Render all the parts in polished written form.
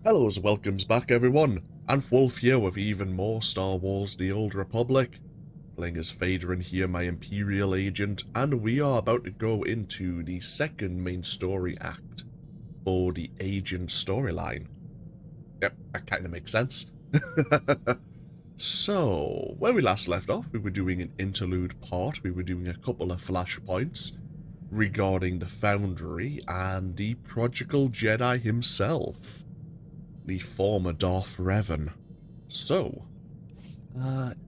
Hello, welcomes back everyone, and Wolf here with even more Star Wars The Old Republic, playing as Vaedren here, my Imperial Agent, and we are about to go into the second main story act for the Agent storyline. Yep, that kind of makes sense. So, where we last left off, we were doing an interlude part, we were doing a couple of flashpoints regarding the Foundry and the prodigal Jedi himself. The former Darth Revan. So,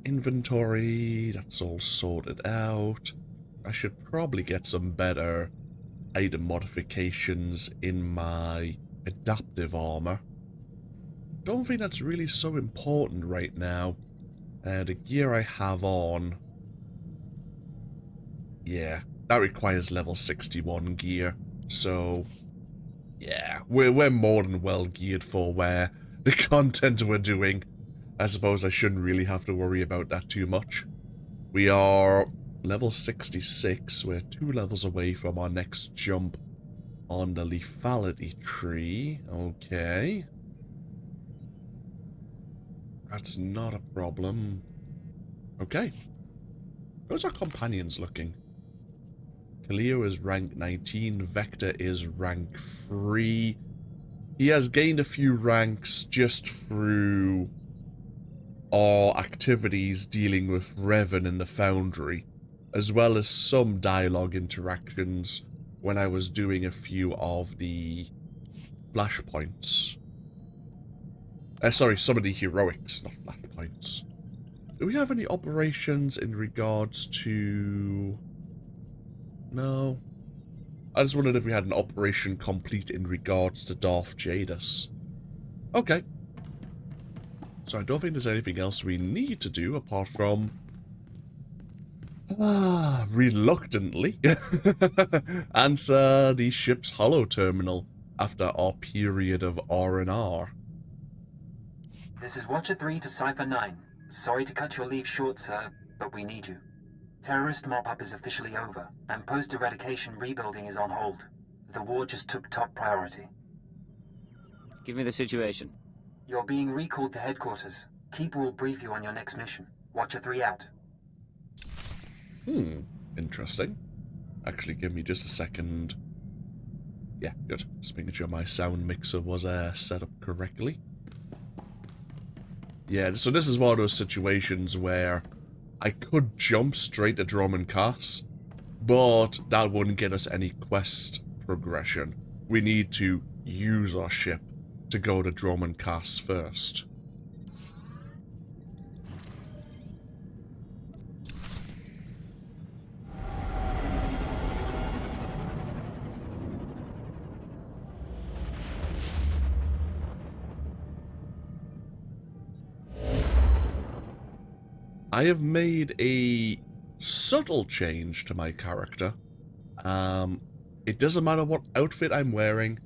inventory, that's all sorted out. I should probably get some better item modifications in my adaptive armor. Don't think that's really so important right now. The gear I have on, yeah, that requires level 61 gear. So, yeah, we're more than well geared for where the content we're doing. I suppose I shouldn't really have to worry about that too much. We are level 66. We're 2 levels away from our next jump on the lethality tree. Okay. That's not a problem. Okay. How's our companions looking? Kaleo is rank 19. Vector is rank 3. He has gained a few ranks just through our activities dealing with Revan in the Foundry, as well as some dialogue interactions when I was doing a few of the flashpoints. Sorry, some of the heroics, not flashpoints. Do we have any operations in regards to... No. I just wondered if we had an operation complete in regards to Darth Jadus. Okay. So I don't think there's anything else we need to do apart from... reluctantly answer the ship's holo terminal after our period of R&R. This is Watcher 3 to Cipher 9. Sorry to cut your leave short, sir, but we need you. Terrorist mop-up is officially over, and post-eradication rebuilding is on hold. The war just took top priority. Give me the situation. You're being recalled to headquarters. Keeper will brief you on your next mission. Watcher 3 out. Interesting. Actually, give me just a second. Yeah, good. Just making sure my sound mixer was set up correctly. Yeah, so this is one of those situations where I could jump straight to Droid Kothe, but that wouldn't get us any quest progression. We need to use our ship to go to Droid Kothe first. I have made a subtle change to my character. It doesn't matter what outfit I'm wearing,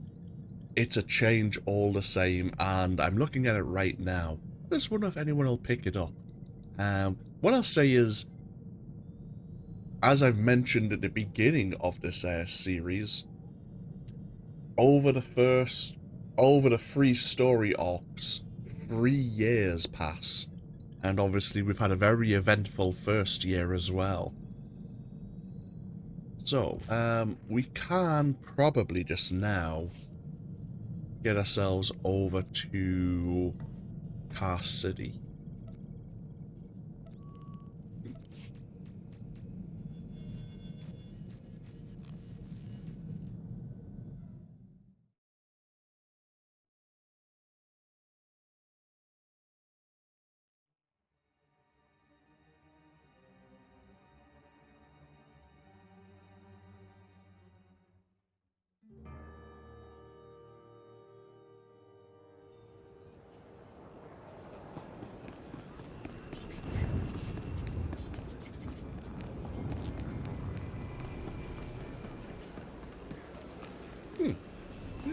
it's a change all the same, and I'm looking at it right now. I just wonder if anyone will pick it up. What I'll say is, as I've mentioned at the beginning of this series, over the 3 story arcs, 3 years pass. And obviously we've had a very eventful first year as well. So, we can probably just now get ourselves over to Car City.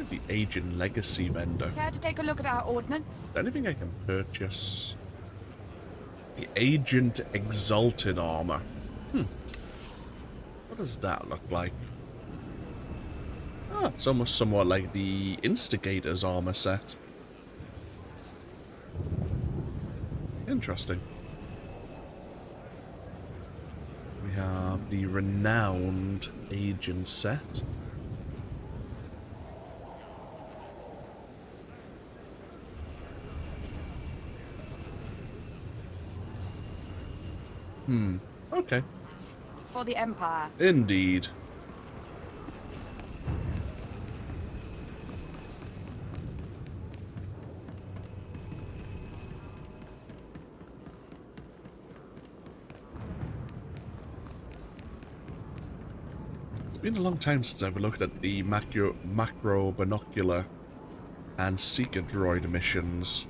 The Agent Legacy vendor. Care to take a look at our ordnance? Is there anything I can purchase? The Agent Exalted Armor. What does that look like? Ah, it's almost somewhat like the Instigator's armor set. Interesting. We have the renowned agent set. Okay. For the Empire. Indeed. It's been a long time since I've looked at the macro binocular and seeker droid missions.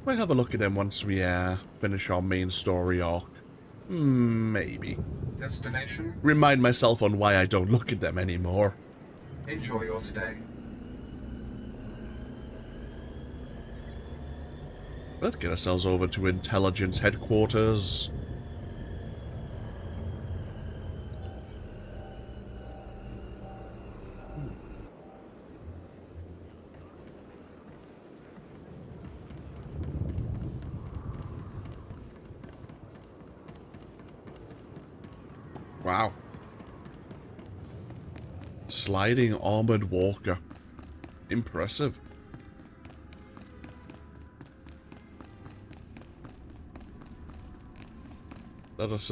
Might have a look at them once we finish our main story arc. Maybe. Destination? Remind myself on why I don't look at them anymore. Enjoy your stay. Let's get ourselves over to Intelligence Headquarters. Wow. Sliding armored walker. Impressive. Let us,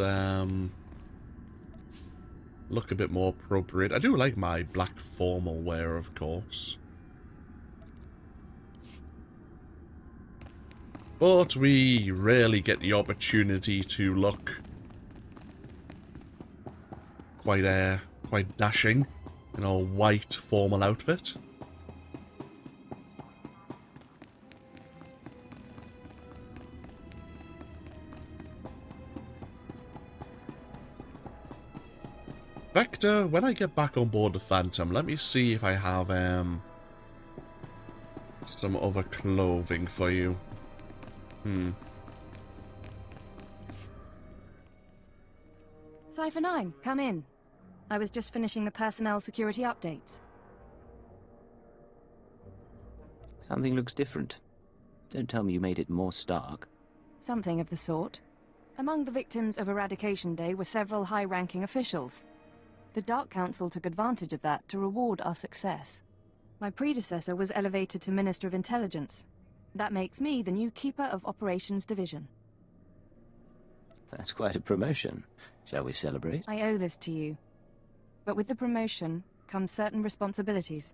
look a bit more appropriate. I do like my black formal wear, of course. But we rarely get the opportunity to look quite dashing in our white formal outfit. Vector, when I get back on board the Phantom, let me see if I have some other clothing for you. Cipher 9, come in. I was just finishing the personnel security updates. Something looks different. Don't tell me you made it more stark. Something of the sort. Among the victims of Eradication Day were several high-ranking officials. The Dark Council took advantage of that to reward our success. My predecessor was elevated to Minister of Intelligence. That makes me the new Keeper of Operations Division. That's quite a promotion. Shall we celebrate? I owe this to you. But with the promotion comes certain responsibilities.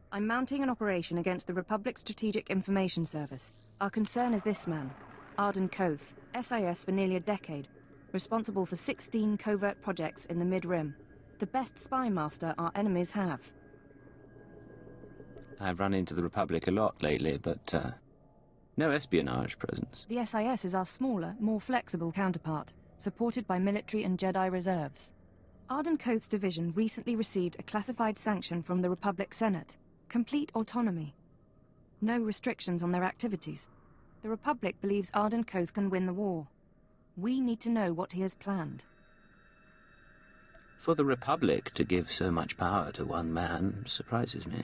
I'm mounting an operation against the Republic Strategic Information Service. Our concern is this man, Ardun Kothe, SIS for nearly a decade, responsible for 16 covert projects in the Mid-Rim. The best spy master our enemies have. I've run into the Republic a lot lately, but no espionage presence. The SIS is our smaller, more flexible counterpart, supported by military and Jedi reserves. Ardun Kothe's division recently received a classified sanction from the Republic Senate. Complete autonomy. No restrictions on their activities. The Republic believes Ardun Kothe can win the war. We need to know what he has planned. For the Republic to give so much power to one man surprises me.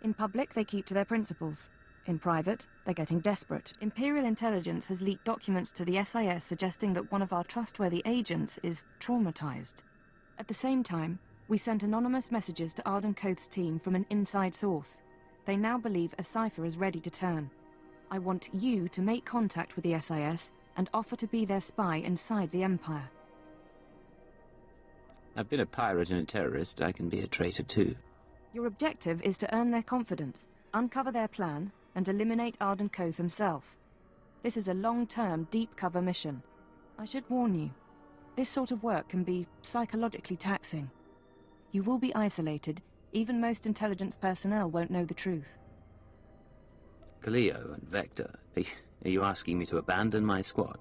In public, they keep to their principles. In private, they're getting desperate. Imperial Intelligence has leaked documents to the SIS suggesting that one of our trustworthy agents is traumatized. At the same time, we sent anonymous messages to Ardun Kothe's team from an inside source. They now believe a cipher is ready to turn. I want you to make contact with the SIS and offer to be their spy inside the Empire. I've been a pirate and a terrorist. I can be a traitor too. Your objective is to earn their confidence, uncover their plan, and eliminate Ardun Kothe himself. This is a long-term, deep-cover mission. I should warn you, this sort of work can be psychologically taxing. You will be isolated. Even most intelligence personnel won't know the truth. Cleo and Vector, are you asking me to abandon my squad?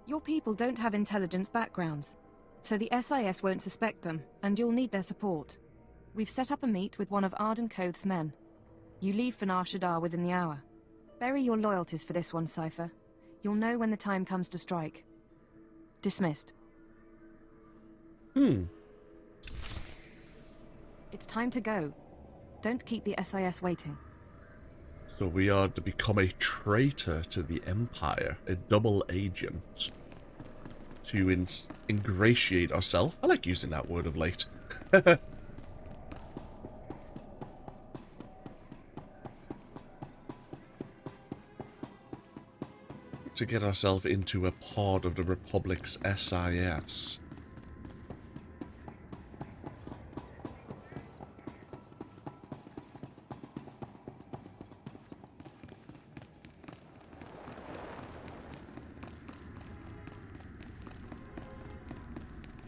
Your people don't have intelligence backgrounds, so the SIS won't suspect them, and you'll need their support. We've set up a meet with one of Ardun Kothe's men. You leave for Nar Shaddaa within the hour. Bury your loyalties for this one, Cipher. You'll know when the time comes to strike. Dismissed. It's time to go. Don't keep the SIS waiting. So we are to become a traitor to the Empire, a double agent, to ingratiate ourselves. I like using that word of late. To get ourselves into a pod of the Republic's SIS.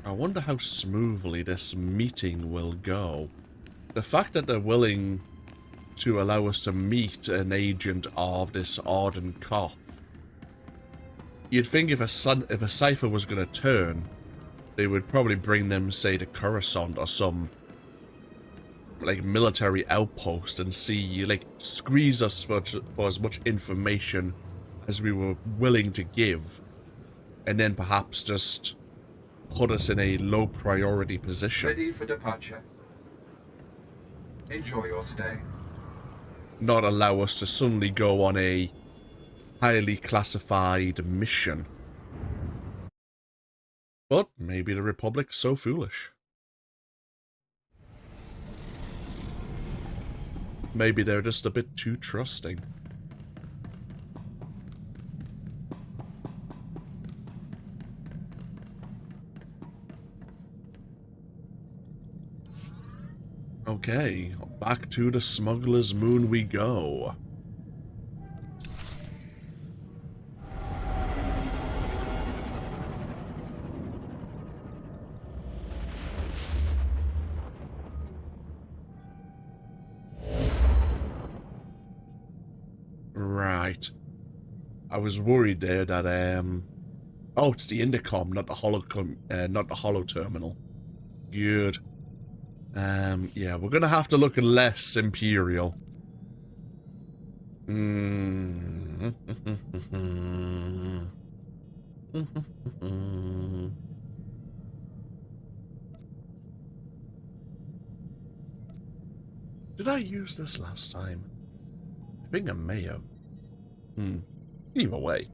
I wonder how smoothly this meeting will go. The fact that they're willing to allow us to meet an agent of this Ardun Kothe. You'd think if a Cipher was going to turn, they would probably bring them, say, to Coruscant or some, like, military outpost and see, like, squeeze us for as much information as we were willing to give. And then perhaps just put us in a low priority position. Ready for departure. Enjoy your stay. Not allow us to suddenly go on a highly classified mission. But maybe the Republic's so foolish. Maybe they're just a bit too trusting. Okay, back to the Smuggler's Moon we go. Right. I was worried there that oh, it's the intercom, not the holo terminal. Good. Yeah, we're gonna have to look less Imperial. Did I use this last time? I think I may have. Either way.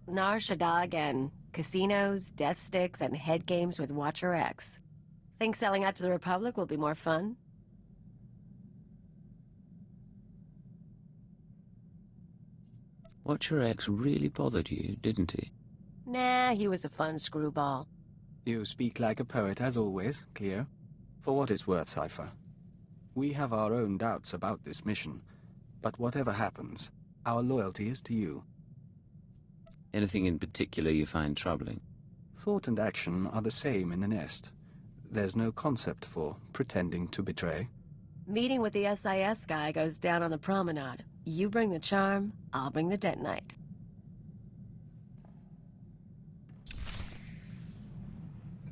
Nar Shaddaa again. Casinos, death sticks, and head games with Watcher X. Think selling out to the Republic will be more fun? Watcher X really bothered you, didn't he? Nah, he was a fun screwball. You speak like a poet as always, Cleo. For what it's worth, Cipher. We have our own doubts about this mission, but whatever happens, our loyalty is to you. Anything in particular you find troubling? Thought and action are the same in the nest. There's no concept for pretending to betray. Meeting with the SIS guy goes down on the promenade. You bring the charm, I'll bring the detonite.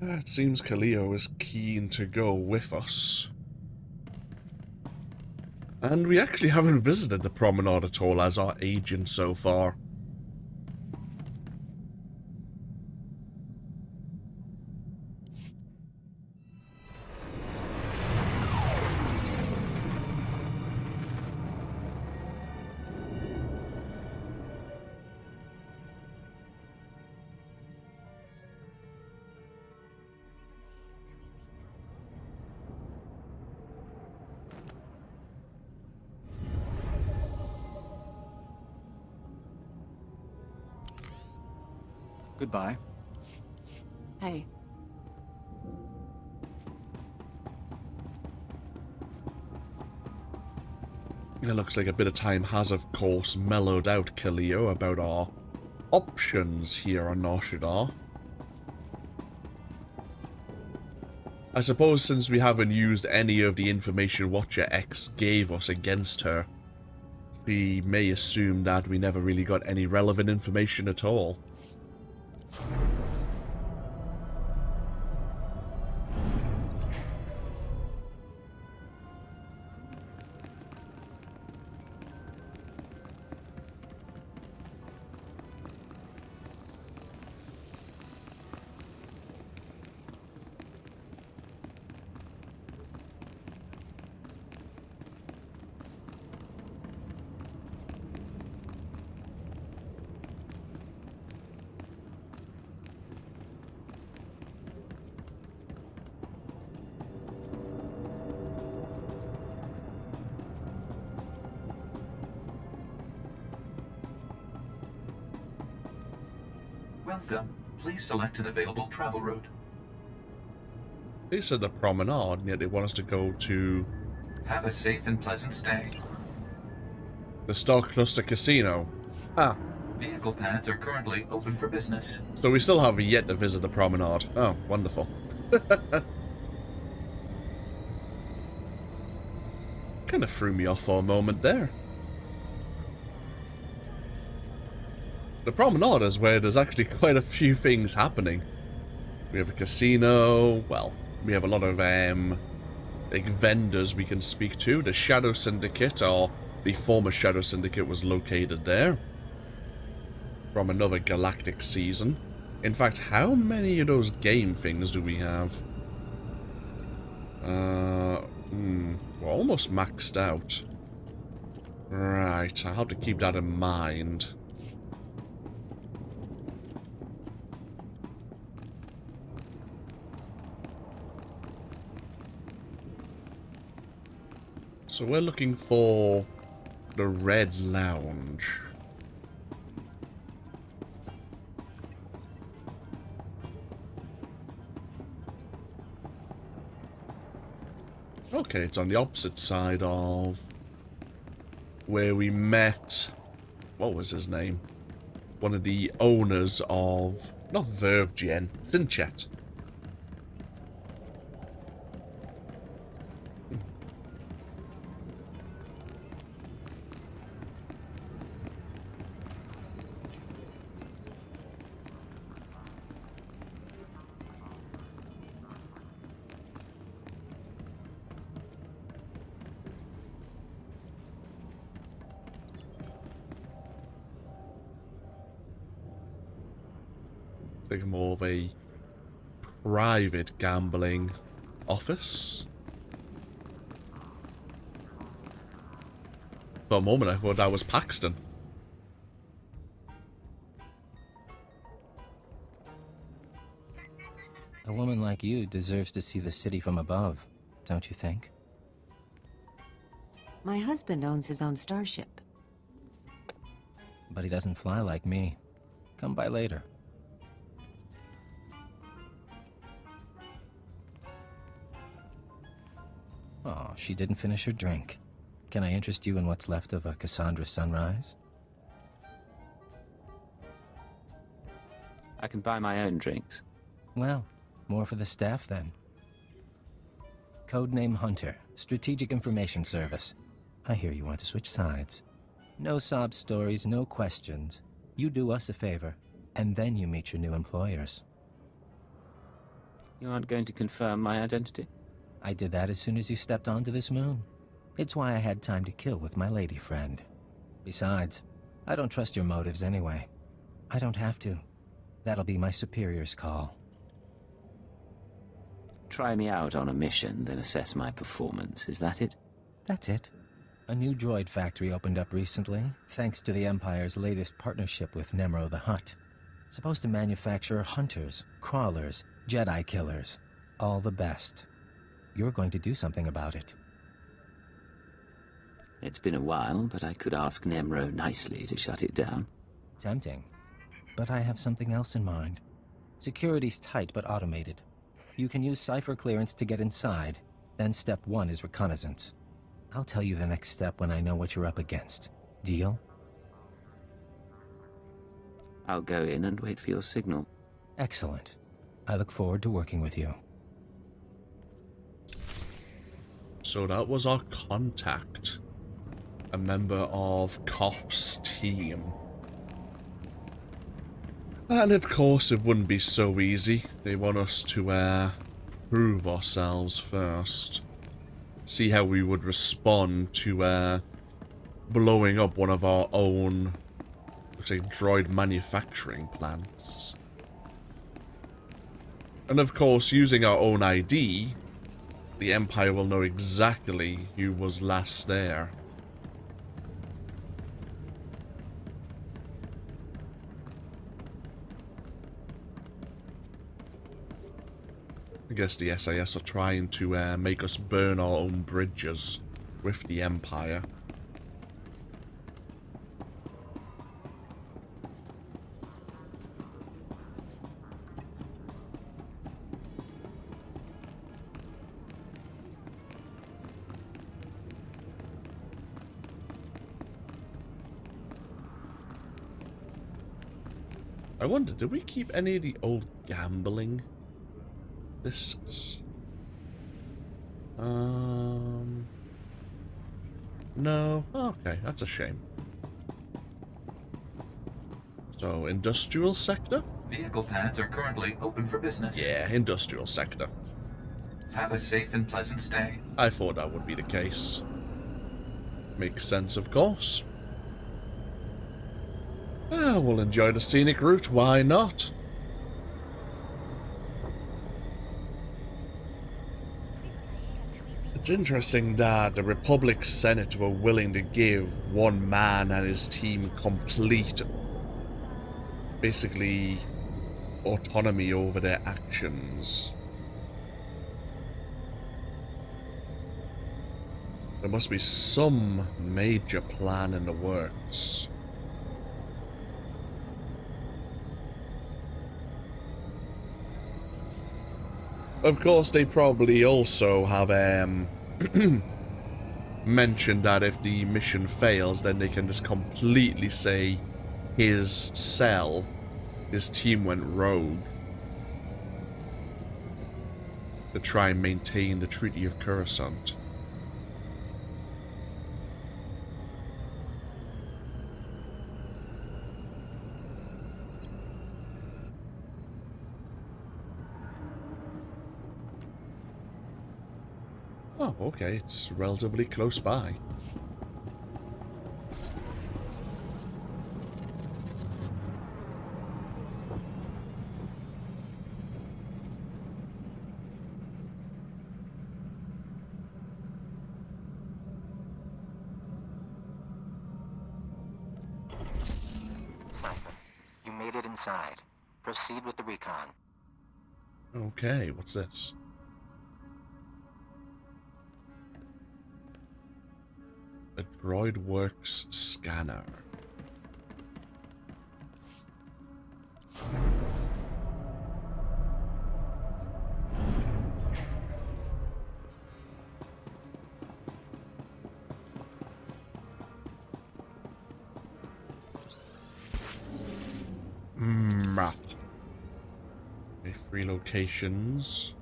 It seems Kaleo is keen to go with us. And we actually haven't visited the promenade at all as our agent so far. Goodbye. Hey. It looks like a bit of time has, of course, mellowed out Kaleo about our options here on Nar Shaddaa. I suppose since we haven't used any of the information Watcher X gave us against her, we may assume that we never really got any relevant information at all. Welcome. Please select an available travel route. They said the promenade, and yet they want us to go to Have a safe and pleasant stay. the Star Cluster Casino. Ah, Vehicle paths are currently open for business. so we still have yet to visit the promenade. Oh, wonderful. Kind of threw me off for a moment there. The promenade is where there's actually quite a few things happening. We have a casino, well, we have a lot of like vendors we can speak to. The Shadow Syndicate, or the former Shadow Syndicate, was located there. From another galactic season. In fact, how many of those game things do we have? We're almost maxed out. Right, I'll have to keep that in mind. So we're looking for the Red Lounge. Okay, it's on the opposite side of where we met, what was his name? One of the owners of, not Vaedren, Sinchet. Like more of a private gambling office. For a moment I thought that was Paxton. A woman like you deserves to see the city from above, don't you think? My husband owns his own starship. But he doesn't fly like me. Come by later. Oh, she didn't finish her drink. Can I interest you in what's left of a Cassandra sunrise? I can buy my own drinks. Well, more for the staff then. Codename Hunter, Strategic Information Service. I hear you want to switch sides. No sob stories, no questions. You do us a favor, and then you meet your new employers. You aren't going to confirm my identity? I did that as soon as you stepped onto this moon. It's why I had time to kill with my lady friend. Besides, I don't trust your motives anyway. I don't have to. That'll be my superior's call. Try me out on a mission, then assess my performance. Is that it? That's it. A new droid factory opened up recently, thanks to the Empire's latest partnership with Nemro the Hutt. Supposed to manufacture hunters, crawlers, Jedi killers. All the best. You're going to do something about it. It's been a while, but I could ask Nemro nicely to shut it down. Tempting. But I have something else in mind. Security's tight but automated. You can use Cipher clearance to get inside, then step 1 is reconnaissance. I'll tell you the next step when I know what you're up against. Deal? I'll go in and wait for your signal. Excellent. I look forward to working with you. So that was our contact. A member of Koth's team. And of course it wouldn't be so easy. They want us to prove ourselves first. See how we would respond to blowing up one of our own, looks like, droid manufacturing plants. And of course, using our own ID, the Empire will know exactly who was last there. I guess the SIS are trying to make us burn our own bridges with the Empire. I wonder, did we keep any of the old gambling discs? No. Oh, okay, that's a shame. So, industrial sector? Vehicle pads are currently open for business. Yeah, industrial sector. Have a safe and pleasant stay. I thought that would be the case. Makes sense, of course. We'll enjoy the scenic route, why not? It's interesting that the Republic Senate were willing to give one man and his team complete, basically, autonomy over their actions. There must be some major plan in the works. Of course, they probably also have mentioned that if the mission fails, then they can just completely say his team went rogue to try and maintain the Treaty of Coruscant. Oh, okay, it's relatively close by. Cipher, you made it inside. Proceed with the recon. Okay, what's this? A Droid Works scanner. Map. Okay, 3 locations.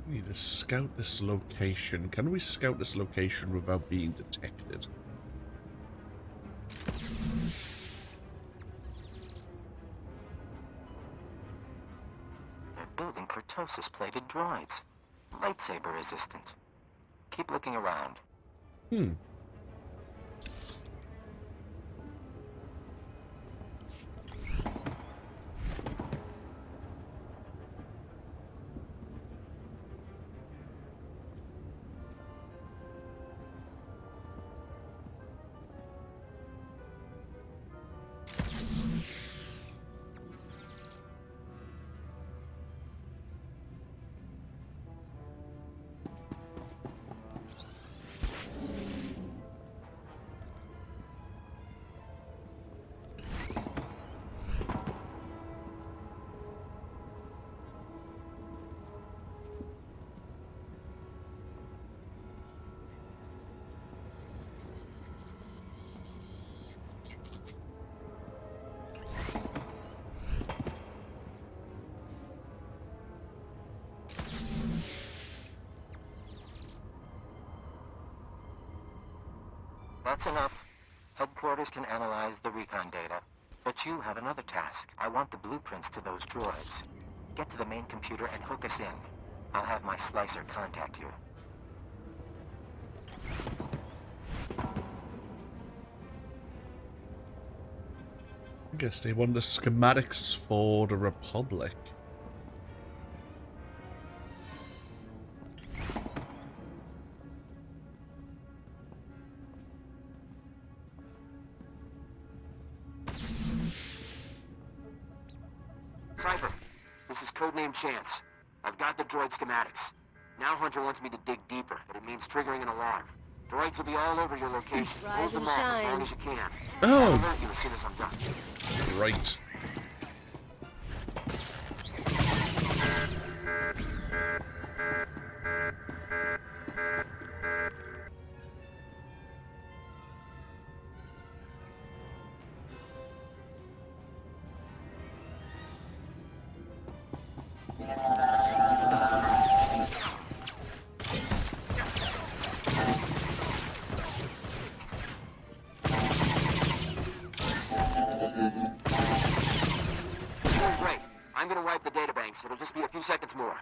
Need to scout this location. Can we scout this location without being detected? They're building kurtosis-plated droids. Lightsaber resistant. Keep looking around. That's enough. Headquarters can analyze the recon data. But you have another task. I want the blueprints to those droids. Get to the main computer and hook us in. I'll have my slicer contact you. I guess they want the schematics for the Republic. Cipher, this is codename Chance. I've got the droid schematics. Now Hunter wants me to dig deeper, but it means triggering an alarm. Droids will be all over your location. Rise Hold the and map as shine. long as you can. Oh. I'll alert you as soon as I'm done. Right. Great. I'm gonna wipe the databanks. It'll just be a few seconds more.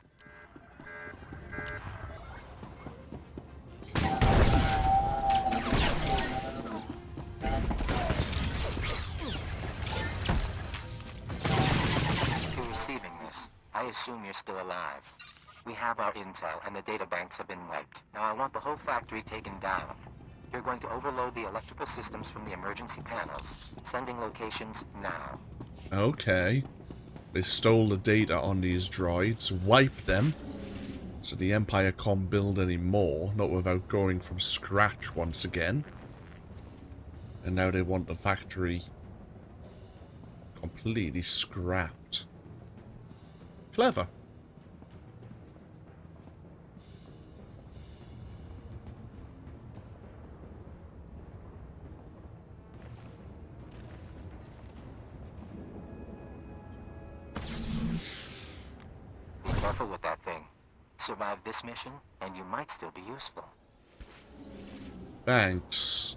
If you're receiving this, I assume you're still alive. We have our intel, and the databanks have been wiped. Now I want the whole factory taken down. You're going to overload the electrical systems from the emergency panels. Sending locations now. Okay. They stole the data on these droids, wiped them, so the Empire can't build any more, not without going from scratch once again. And now they want the factory completely scrapped. Clever. Be careful with that thing. Survive this mission, and you might still be useful. Thanks.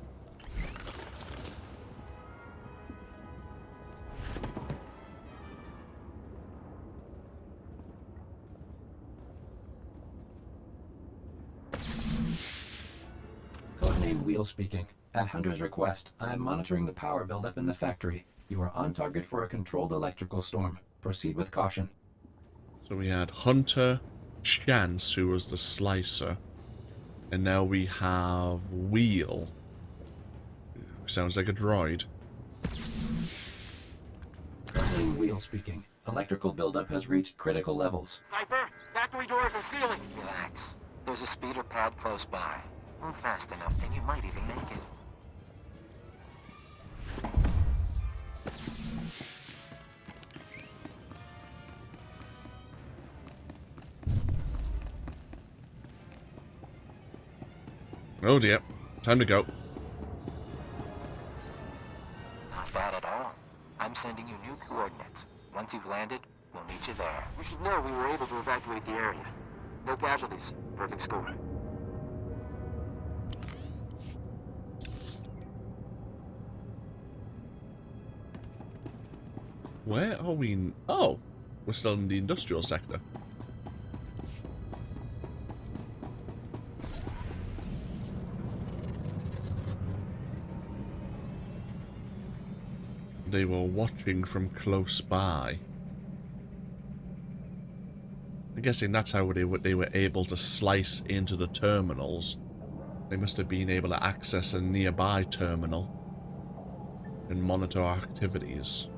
Codename Wheel speaking. At Hunter's request, I am monitoring the power buildup in the factory. You are on target for a controlled electrical storm. Proceed with caution. So we had Hunter, Chance, who was the slicer, and now we have Wheel, who sounds like a droid. Codename Wheel speaking. Electrical buildup has reached critical levels. Cipher, factory doors are sealing. Relax. There's a speeder pad close by. Move fast enough, and you might even make it. Oh dear. Time to go. Not bad at all. I'm sending you new coordinates. Once you've landed, we'll meet you there. You should know we were able to evacuate the area. No casualties. Perfect score. Where are we? Oh, we're still in the industrial sector. They were watching from close by. I'm guessing that's how they were able to slice into the terminals. They must have been able to access a nearby terminal and monitor our activities.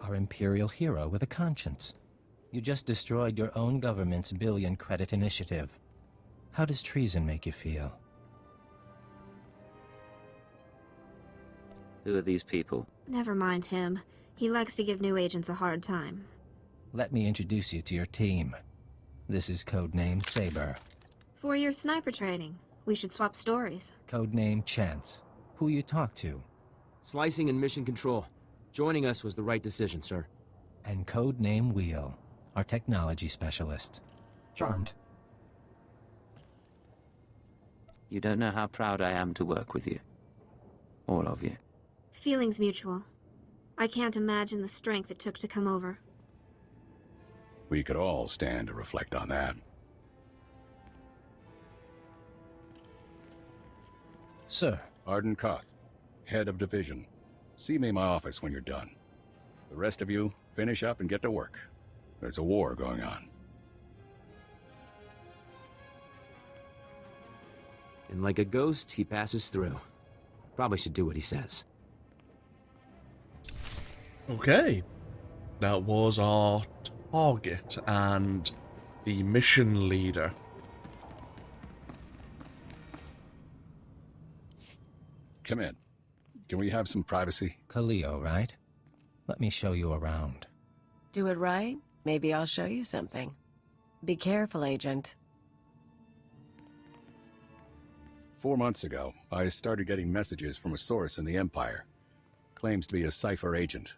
Our Imperial hero with a conscience. You just destroyed your own government's billion-credit initiative. How does treason make you feel? Who are these people? Never mind him. He likes to give new agents a hard time. Let me introduce you to your team. This is codename Saber. 4 years sniper training. We should swap stories. Codename Chance. Who you talk to? Slicing and mission control. Joining us was the right decision, sir. And codename Wheel, our technology specialist. Charmed. You don't know how proud I am to work with you. All of you. Feelings mutual. I can't imagine the strength it took to come over. We could all stand to reflect on that. Sir. Ardun Kothe, head of division. See me in my office when you're done. The rest of you, finish up and get to work. There's a war going on. And like a ghost, he passes through. Probably should do what he says. Okay. That was our target and the mission leader. Come in. Can we have some privacy? Kaleo, right? Let me show you around. Do it right? Maybe I'll show you something. Be careful, Agent. 4 months ago, I started getting messages from a source in the Empire. Claims to be a Cipher agent.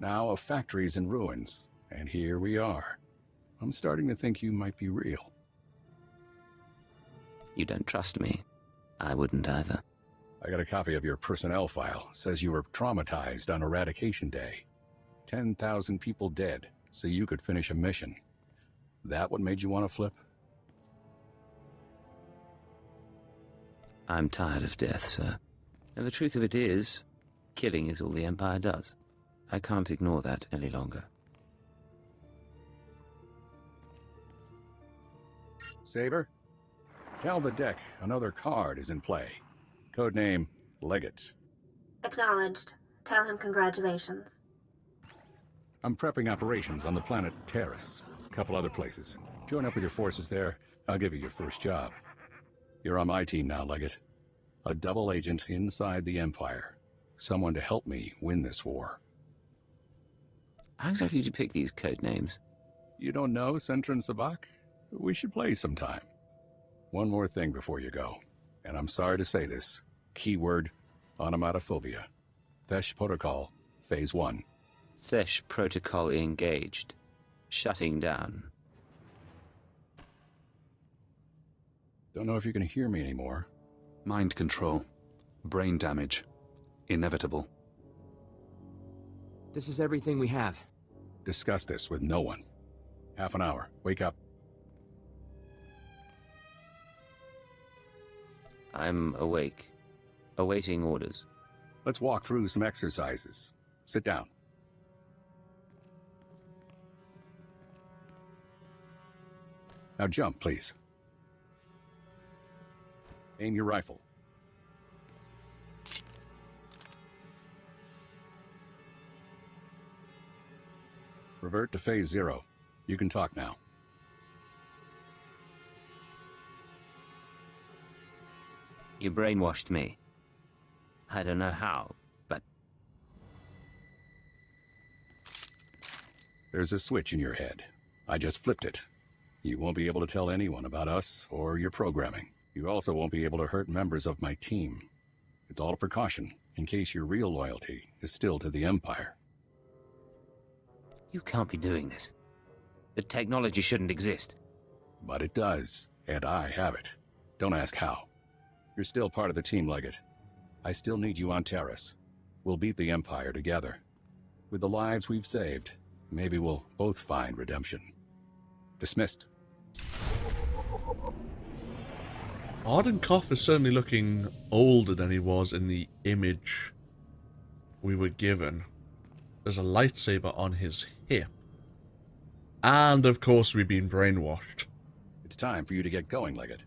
Now a factory's in ruins, and here we are. I'm starting to think you might be real. You don't trust me. I wouldn't either. I got a copy of your personnel file. Says you were traumatized on Eradication Day. 10,000 people dead, so you could finish a mission. That what made you want to flip? I'm tired of death, sir. And the truth of it is, killing is all the Empire does. I can't ignore that any longer. Saber? Tell the deck another card is in play. Codename Legate. Acknowledged. Tell him congratulations. I'm prepping operations on the planet Terrace. A couple other places. Join up with your forces there. I'll give you your first job. You're on my team now, Legate. A double agent inside the Empire. Someone to help me win this war. How exactly did you pick these code names? You don't know Sentran Sabak? We should play sometime. One more thing before you go. And I'm sorry to say this. Keyword, onomatophobia. Thesh Protocol, Phase 1. Thesh Protocol engaged. Shutting down. Don't know if you can hear me anymore. Mind control. Brain damage. Inevitable. This is everything we have. Discuss this with no one. Half an hour. Wake up. I'm awake. Awaiting orders. Let's walk through some exercises. Sit down. Now jump, please. Aim your rifle. Revert to Phase 0. You can talk now. You brainwashed me. I don't know how, but... There's a switch in your head. I just flipped it. You won't be able to tell anyone about us or your programming. You also won't be able to hurt members of my team. It's all a precaution, in case your real loyalty is still to the Empire. You can't be doing this. The technology shouldn't exist. But it does, and I have it. Don't ask how. You're still part of the team, Legate. I still need you on Terrace. We'll beat the Empire together. With the lives we've saved, maybe we'll both find redemption. Dismissed. Ardun Kothe is certainly looking older than he was in the image we were given. There's a lightsaber on his hip. And, of course, we've been brainwashed. It's time for you to get going, Legate.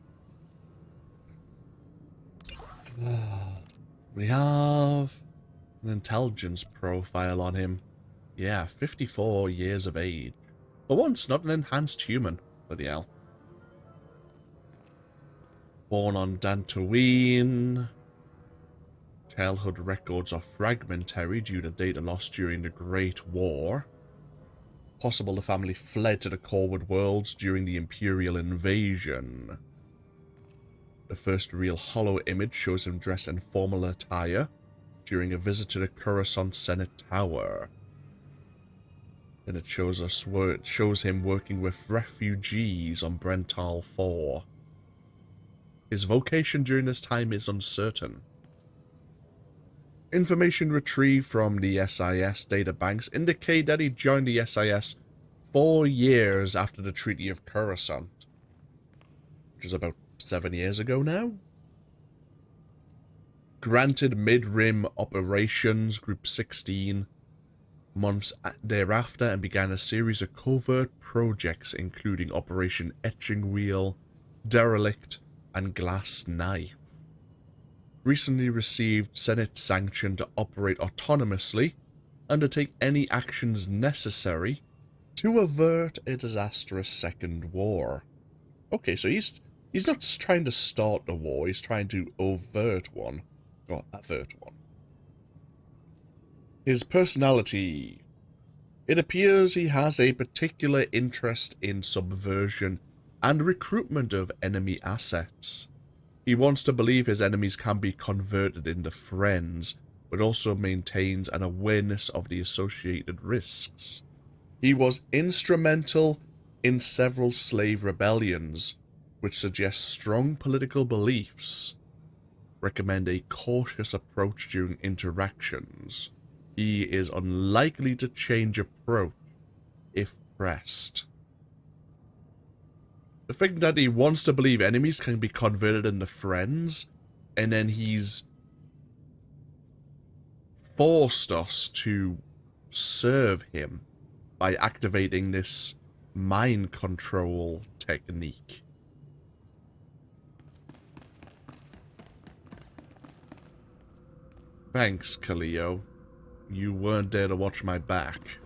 We have an intelligence profile on him. Yeah, 54 years of age. For once, not an enhanced human. Bloody hell. Born on Dantooine. Childhood records are fragmentary due to data loss during the Great War. Possible the family fled to the Corwood worlds during the Imperial invasion. The first real holo image shows him dressed in formal attire during a visit to the Coruscant Senate Tower. Then it shows him working with refugees on Brental 4. His vocation during this time is uncertain. Information retrieved from the SIS databanks indicate that he joined the SIS 4 years after the Treaty of Coruscant, which is about 7 years ago now. Granted mid-rim operations, Group 16, months thereafter, and began a series of covert projects including Operation Etching Wheel, Derelict, and Glass Knife. Recently received Senate sanction to operate autonomously, undertake any actions necessary to avert a disastrous second war. Okay, so he's not trying to start a war, he's trying to avert one. Or avert one. His personality. It appears he has a particular interest in subversion and recruitment of enemy assets. He wants to believe his enemies can be converted into friends, but also maintains an awareness of the associated risks. He was instrumental in several slave rebellions, which suggest strong political beliefs. Recommend a cautious approach during interactions. He is unlikely to change approach if pressed. The fact that he wants to believe enemies can be converted into friends, and then he's forced us to serve him by activating this mind control technique. Thanks, Kaleo. You weren't there to watch my back.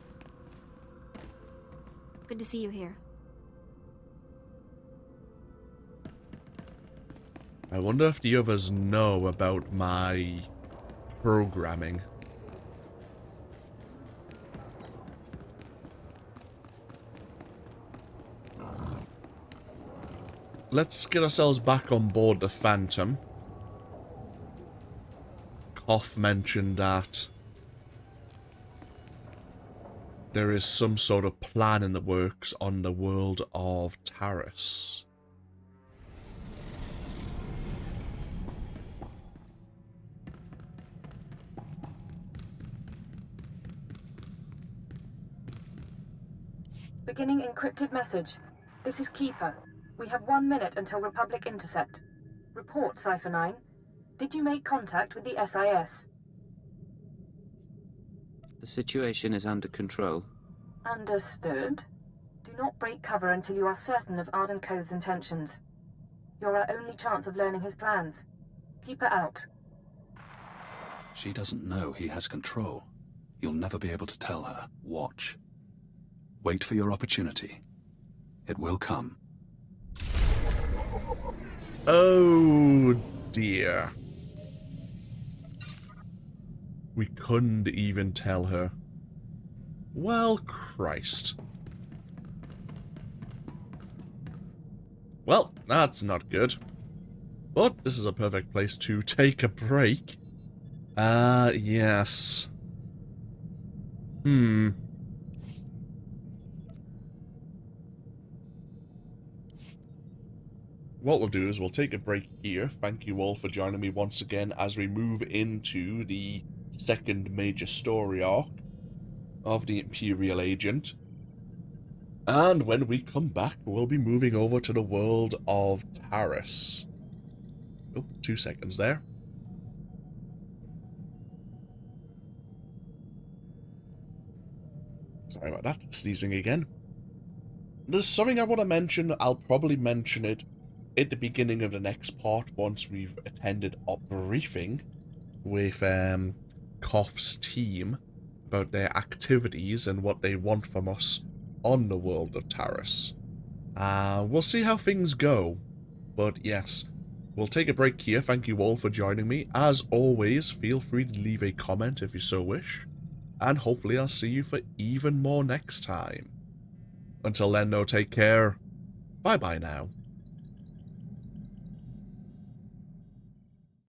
Good to see you here. I wonder if the others know about my programming. Let's get ourselves back on board the Phantom. Kothe mentioned that there is some sort of plan in the works on the world of Taris. Beginning encrypted message. This is Keeper. We have 1 minute until Republic intercept. Report, Cipher 9. Did you make contact with the SIS? The situation is under control. Understood. Do not break cover until you are certain of Ardun Kothe's intentions. You're our only chance of learning his plans. Keeper out. She doesn't know he has control. You'll never be able to tell her. Watch. Wait for your opportunity. It will come. Oh dear. We couldn't even tell her. Well, Christ. Well, that's not good. But this is a perfect place to take a break. Yes. What we'll do is we'll take a break here. Thank you all for joining me once again as we move into the second major story arc of the Imperial Agent. And when we come back, we'll be moving over to the world of Taris. Oh, 2 seconds there. Sorry about that. Sneezing again. There's something I want to mention. I'll probably mention it at the beginning of the next part once we've attended a briefing with Kothe's team about their activities and what they want from us on the world of Taris. We'll see how things go, but yes, we'll take a break here. Thank you all for joining me. As always, feel free to leave a comment if you so wish, and hopefully I'll see you for even more next time. Until then, though, take care. Bye-bye now.